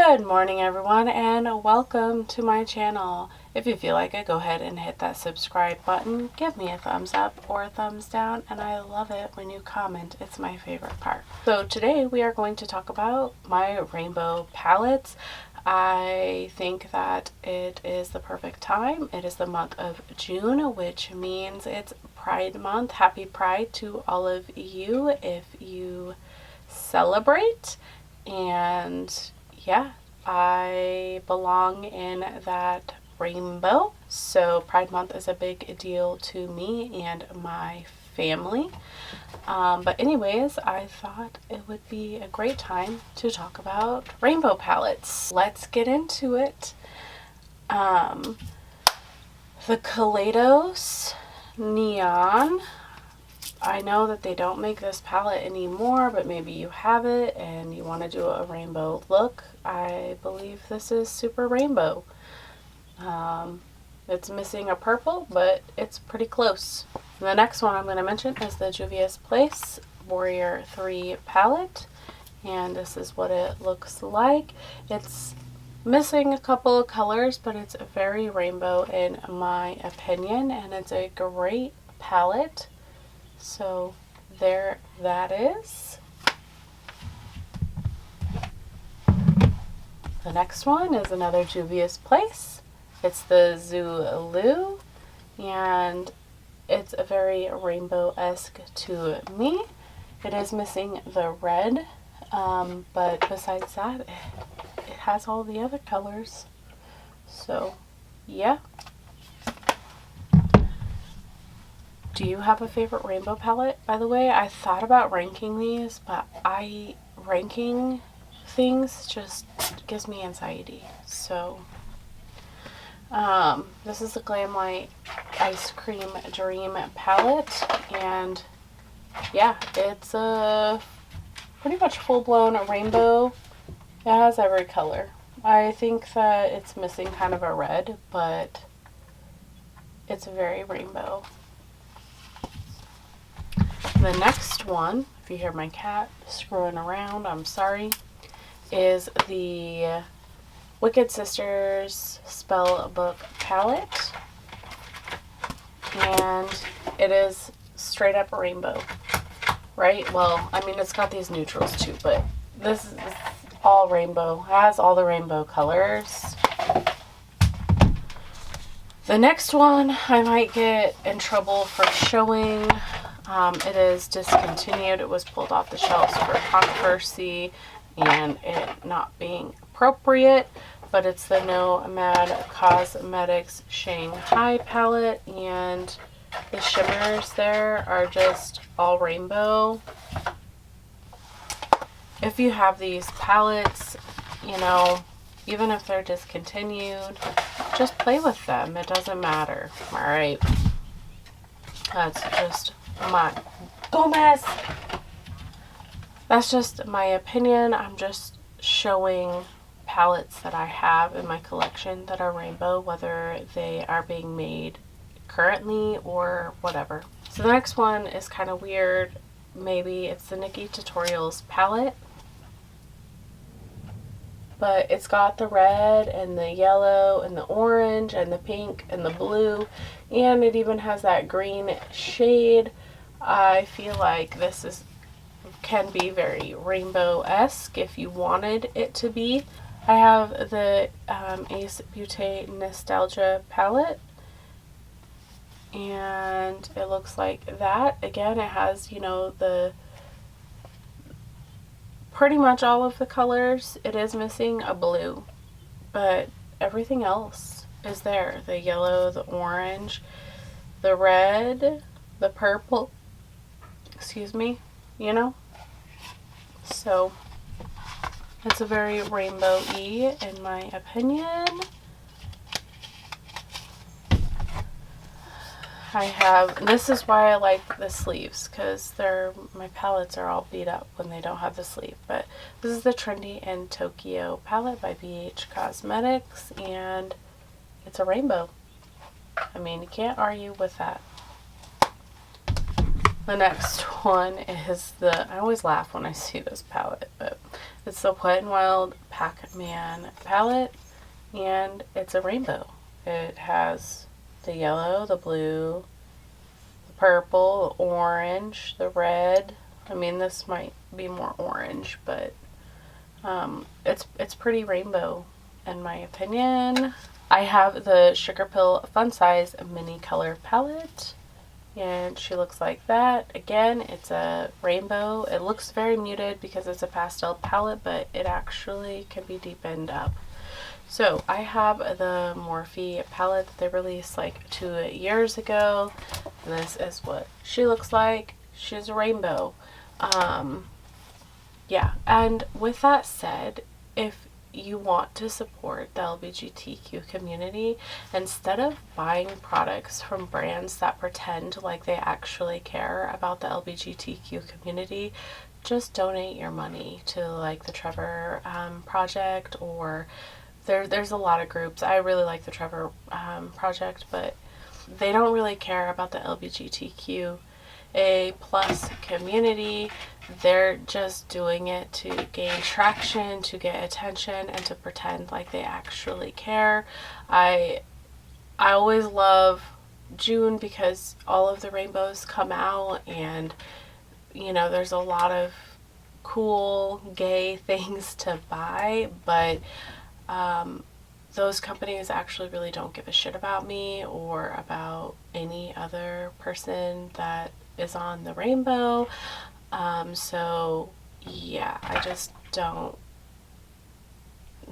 Good morning everyone and welcome to my channel. If you feel like it, go ahead and hit that subscribe button, give me a thumbs up or a thumbs down, and I love it when you comment. It's my favorite part. So today we are going to talk about my rainbow palettes. I think that it is the perfect time. It is the month of June, which means it's Pride Month. Happy Pride to all of you if you celebrate. And yeah, I belong in that rainbow. So Pride Month is a big deal to me and my family. But anyways, I thought it would be a great time to talk about rainbow palettes. Let's get into it. The Kaleidos Neon. I know that they don't make this palette anymore, but maybe you have it and you want to do a rainbow look. I believe this is super rainbow. It's missing a purple, but it's pretty close. The next one I'm going to mention is the Juvia's Place Warrior 3 palette, and this is what it looks like. It's missing a couple of colors, but it's very rainbow in my opinion, and it's a great palette. So there that is. The next one is another Juvia's Place. It's the Zulu, and it's a very rainbow-esque to me. It is missing the red, but besides that, it has all the other colors. So yeah. Do you have a favorite rainbow palette? By the way, I thought about ranking these, but ranking things just gives me anxiety. So, this is the Glamlight Ice Cream Dream palette, and yeah, it's a pretty much full-blown rainbow. It has every color. I think that it's missing kind of a red, but it's very rainbow. The next one, if you hear my cat screwing around, I'm sorry, is the Wicked Sisters Spell Book palette. And it is straight up rainbow, right? Well, I mean, it's got these neutrals too, but this is all rainbow. It has all the rainbow colors. The next one I might get in trouble for showing. It is discontinued. It was pulled off the shelves for controversy and it not being appropriate, but it's the Nomad Cosmetics Shanghai palette, and the shimmers there are just all rainbow. If you have these palettes, you know, even if they're discontinued, just play with them. It doesn't matter. All right. That's just That's just my opinion. I'm just showing palettes that I have in my collection that are rainbow, whether they are being made currently or whatever. So the next one is kind of weird. Maybe it's the Nikki Tutorials palette, but it's got the red and the yellow and the orange and the pink and the blue, and it even has that green shade. I feel like this can be very rainbow-esque if you wanted it to be. I have the Ace Beauté Nostalgia palette, and it looks like that. Again, it has, you know, the pretty much all of the colors. It is missing a blue, but everything else is there. The yellow, the orange, the red, the purple, excuse me, you know. So it's a very rainbow-y in my opinion. This is why I like the sleeves, because my palettes are all beat up when they don't have the sleeve. But this is the Trendy in Tokyo palette by BH Cosmetics, and it's a rainbow. I mean, you can't argue with that. The next one is I always laugh when I see this palette, but It's the Wet n Wild Pac-Man palette, and it's a rainbow. It has the yellow, the blue, the purple, the orange, the red. I mean, this might be more orange, but it's pretty rainbow in my opinion. I have the Sugar Pill Fun Size Mini Color Palette, and she looks like that. Again, it's a rainbow. It looks very muted because it's a pastel palette, but it actually can be deepened up. So I have the Morphe palette that they released like 2 years ago, and this is what she looks like. She's a rainbow. Yeah, and with that said, if you want to support the LGBTQ community, instead of buying products from brands that pretend like they actually care about the LGBTQ community, just donate your money to like the Trevor Project, or there's a lot of groups. I really like the Trevor Project, but they don't really care about the LGBTQ a plus community. They're just doing it to gain traction, to get attention, and to pretend like they actually care. I always love June because all of the rainbows come out, and you know, there's a lot of cool gay things to buy, but those companies actually really don't give a shit about me or about any other person that is on the rainbow. So yeah, I just don't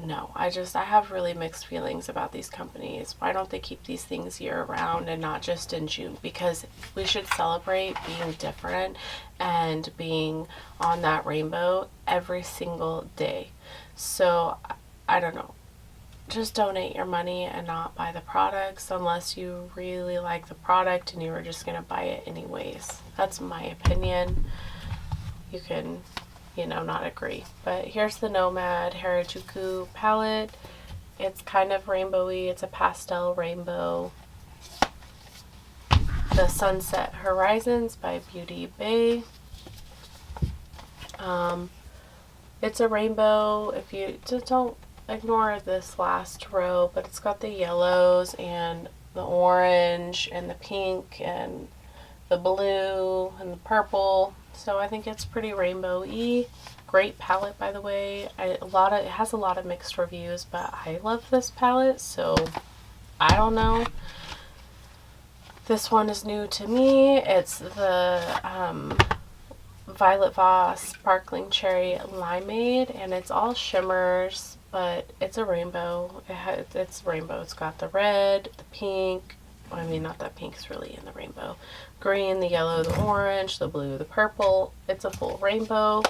know. I have really mixed feelings about these companies. Why don't they keep these things year round and not just in June? Because we should celebrate being different and being on that rainbow every single day. So I don't know. Just donate your money and not buy the products unless you really like the product and you were just going to buy it anyways. That's my opinion. You can, you know, not agree. But here's the Nomad Harajuku palette. It's kind of rainbowy. It's a pastel rainbow. The Sunset Horizons by Beauty Bay. It's a rainbow. If you just don't ignore this last row, but it's got the yellows and the orange and the pink and the blue and the purple. So I think it's pretty rainbow-y. Great palette, by the way. It has a lot of mixed reviews, but I love this palette, so I don't know. This one is new to me. It's the Violet Voss Sparkling Cherry Limeade, and it's all shimmers, but it's a rainbow. It's rainbow. It's got the red, the pink. I mean, not that pink's really in the rainbow. Green, the yellow, the orange, the blue, the purple. It's a full rainbow.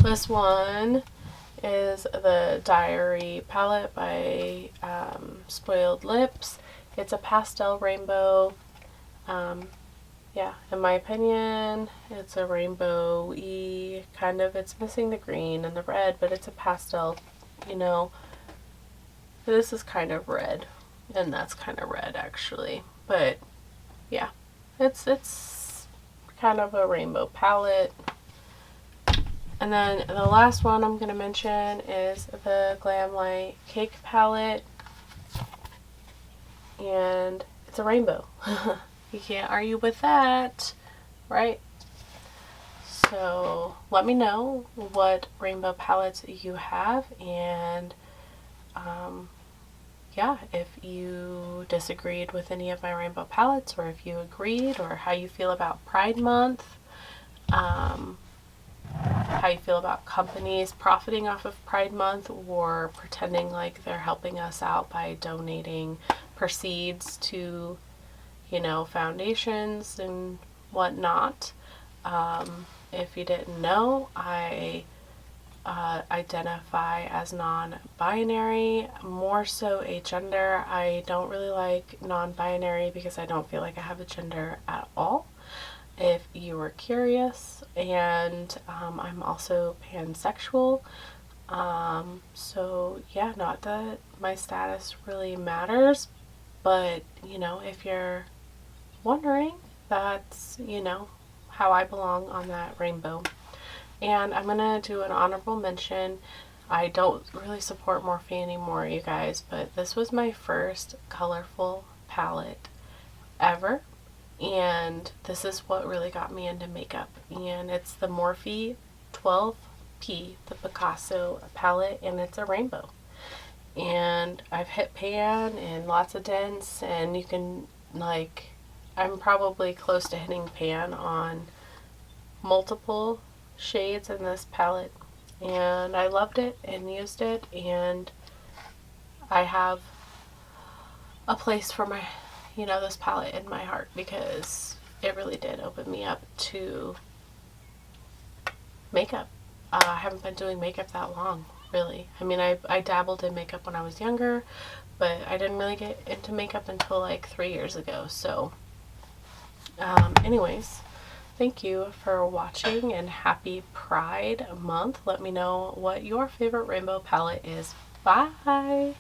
This one is the Diary palette by Spoiled Lips. It's a pastel rainbow. Yeah, in my opinion, it's a rainbow-y kind of. It's missing the green and the red, but it's a pastel, you know. This is kind of red, and that's kind of red actually. But yeah, it's kind of a rainbow palette. And then the last one I'm going to mention is the Glamlight Cake palette, and it's a rainbow. You can't argue with that, right? So let me know what rainbow palettes you have, and yeah, if you disagreed with any of my rainbow palettes, or if you agreed, or how you feel about Pride Month, how you feel about companies profiting off of Pride Month or pretending like they're helping us out by donating proceeds to, you know, foundations and whatnot. If you didn't know, I identify as non-binary, more so a gender. I don't really like non-binary because I don't feel like I have a gender at all, if you were curious. And I'm also pansexual. So yeah, not that my status really matters, but you know, if you're wondering, that's, you know, how I belong on that rainbow. And I'm gonna do an honorable mention. I don't really support Morphe anymore, you guys, but this was my first colorful palette ever. And this is what really got me into makeup. And it's the Morphe 12P, the Picasso palette, and it's a rainbow. And I've hit pan and lots of dents, and you can, like, I'm probably close to hitting pan on multiple shades in this palette, and I loved it and used it, and I have a place for my, this palette in my heart because it really did open me up to makeup. I haven't been doing makeup that long, really. I mean, I dabbled in makeup when I was younger, but I didn't really get into makeup until like 3 years ago. So anyways, thank you for watching and happy Pride Month. Let me know what your favorite rainbow palette is. Bye!